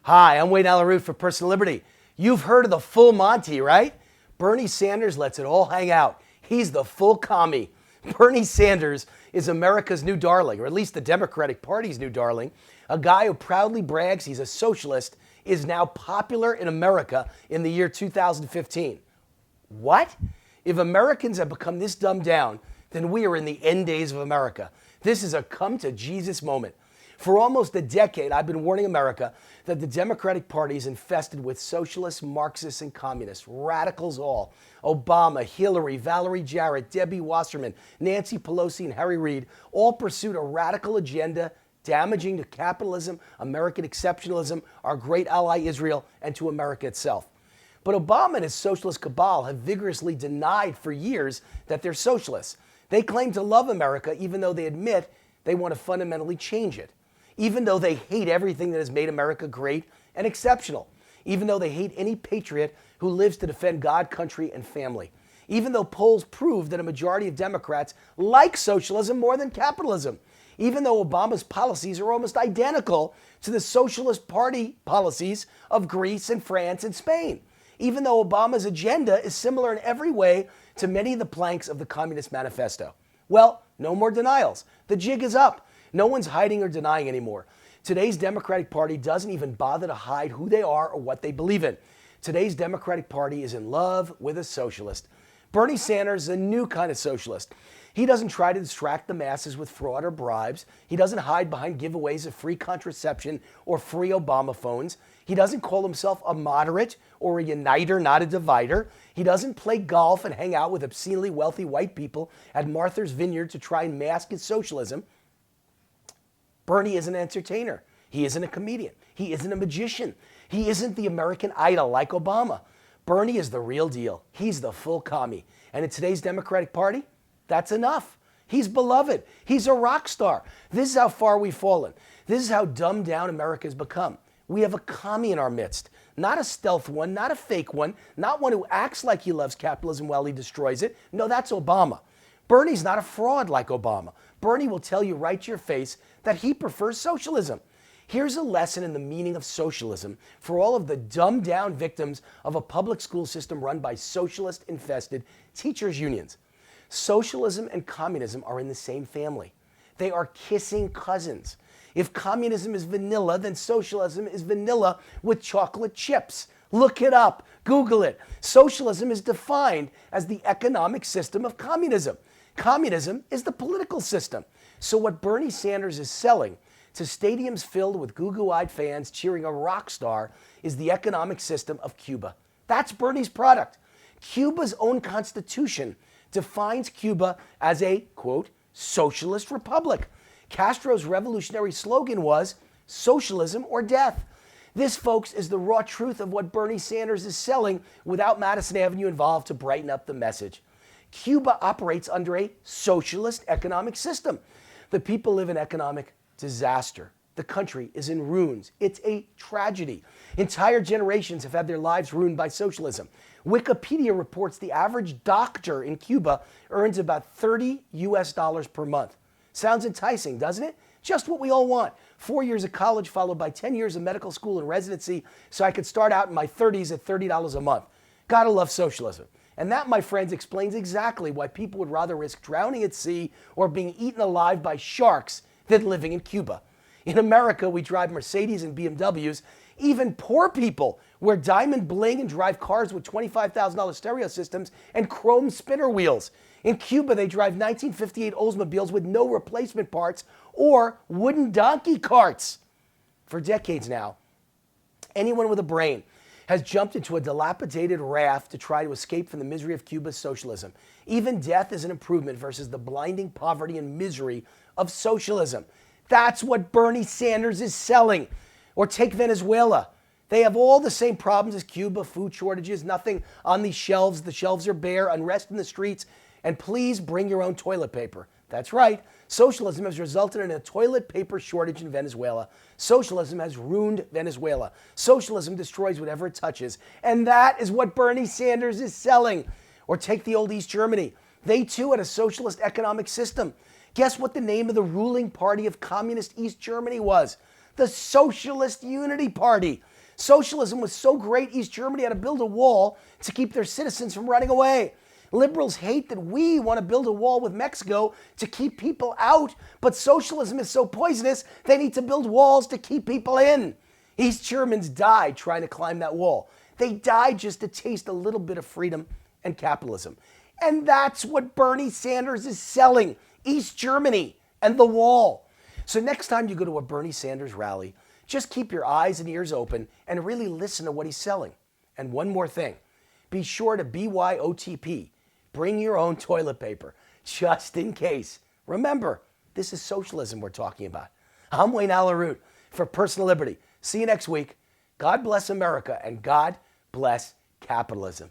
Hi, I'm Wayne Alaroot for Personal Liberty. You've heard of the full Monty, right? Bernie Sanders lets it all hang out. He's the full commie. Bernie Sanders is America's new darling, or at least the Democratic Party's new darling. A guy who proudly brags he's a socialist is now popular in America in the year 2015. What? If Americans have become this dumbed down, then we are in the end days of America. This is a come to Jesus moment. For almost a decade, I've been warning America that the Democratic Party is infested with socialists, Marxists, and communists, radicals all. Obama, Hillary, Valerie Jarrett, Debbie Wasserman, Nancy Pelosi, and Harry Reid all pursued a radical agenda damaging to capitalism, American exceptionalism, our great ally Israel, and to America itself. But Obama and his socialist cabal have vigorously denied for years that they're socialists. They claim to love America even though they admit they want to fundamentally change it. Even though they hate everything that has made America great and exceptional. Even though they hate any patriot who lives to defend God, country, and family. Even though polls prove that a majority of Democrats like socialism more than capitalism. Even though Obama's policies are almost identical to the Socialist Party policies of Greece and France and Spain. Even though Obama's agenda is similar in every way to many of the planks of the Communist Manifesto. Well, no more denials. The jig is up. No one's hiding or denying anymore. Today's Democratic Party doesn't even bother to hide who they are or what they believe in. Today's Democratic Party is in love with a socialist. Bernie Sanders is a new kind of socialist. He doesn't try to distract the masses with fraud or bribes. He doesn't hide behind giveaways of free contraception or free Obama phones. He doesn't call himself a moderate or a uniter, not a divider. He doesn't play golf and hang out with obscenely wealthy white people at Martha's Vineyard to try and mask his socialism. Bernie isn't an entertainer. He isn't a comedian. He isn't a magician. He isn't the American Idol like Obama. Bernie is the real deal. He's the full commie. And in today's Democratic Party, that's enough. He's beloved. He's a rock star. This is how far we've fallen. This is how dumbed down America has become. We have a commie in our midst. Not a stealth one, not a fake one, not one who acts like he loves capitalism while he destroys it. No, that's Obama. Bernie's not a fraud like Obama. Bernie will tell you right to your face that he prefers socialism. Here's a lesson in the meaning of socialism for all of the dumbed down victims of a public school system run by socialist-infested teachers' unions. Socialism and communism are in the same family. They are kissing cousins. If communism is vanilla, then socialism is vanilla with chocolate chips. Look it up. Google it. Socialism is defined as the economic system of communism. Communism is the political system. So what Bernie Sanders is selling to stadiums filled with goo-goo-eyed fans cheering a rock star is the economic system of Cuba. That's Bernie's product. Cuba's own constitution defines Cuba as a, quote, socialist republic. Castro's revolutionary slogan was socialism or death. This, folks, is the raw truth of what Bernie Sanders is selling without Madison Avenue involved to brighten up the message. Cuba operates under a socialist economic system. The people live in economic disaster. The country is in ruins. It's a tragedy. Entire generations have had their lives ruined by socialism. Wikipedia reports the average doctor in Cuba earns about $30 per month. Sounds enticing, doesn't it? Just what we all want. 4 years of college followed by 10 years of medical school and residency so I could start out in my 30s at $30 a month. Gotta love socialism. And that, my friends, explains exactly why people would rather risk drowning at sea or being eaten alive by sharks than living in Cuba. In America, we drive Mercedes and BMWs. Even poor people wear diamond bling and drive cars with $25,000 stereo systems and chrome spinner wheels. In Cuba, they drive 1958 Oldsmobiles with no replacement parts or wooden donkey carts. For decades now, anyone with a brain has jumped into a dilapidated raft to try to escape from the misery of Cuba's socialism. Even death is an improvement versus the blinding poverty and misery of socialism. That's what Bernie Sanders is selling. Or take Venezuela. They have all the same problems as Cuba, food shortages, nothing on these shelves. The shelves are bare, unrest in the streets, and please bring your own toilet paper. That's right. Socialism has resulted in a toilet paper shortage in Venezuela. Socialism has ruined Venezuela. Socialism destroys whatever it touches. And that is what Bernie Sanders is selling. Or take the old East Germany. They too had a socialist economic system. Guess what the name of the ruling party of communist East Germany was? The Socialist Unity Party. Socialism was so great, East Germany had to build a wall to keep their citizens from running away. Liberals hate that we want to build a wall with Mexico to keep people out, but socialism is so poisonous, they need to build walls to keep people in. East Germans died trying to climb that wall. They died just to taste a little bit of freedom and capitalism. And that's what Bernie Sanders is selling, East Germany and the wall. So next time you go to a Bernie Sanders rally, just keep your eyes and ears open and really listen to what he's selling. And one more thing, be sure to BYOTP. Bring your own toilet paper, just in case. Remember, this is socialism we're talking about. I'm Wayne Alaroot for Personal Liberty. See you next week. God bless America and God bless capitalism.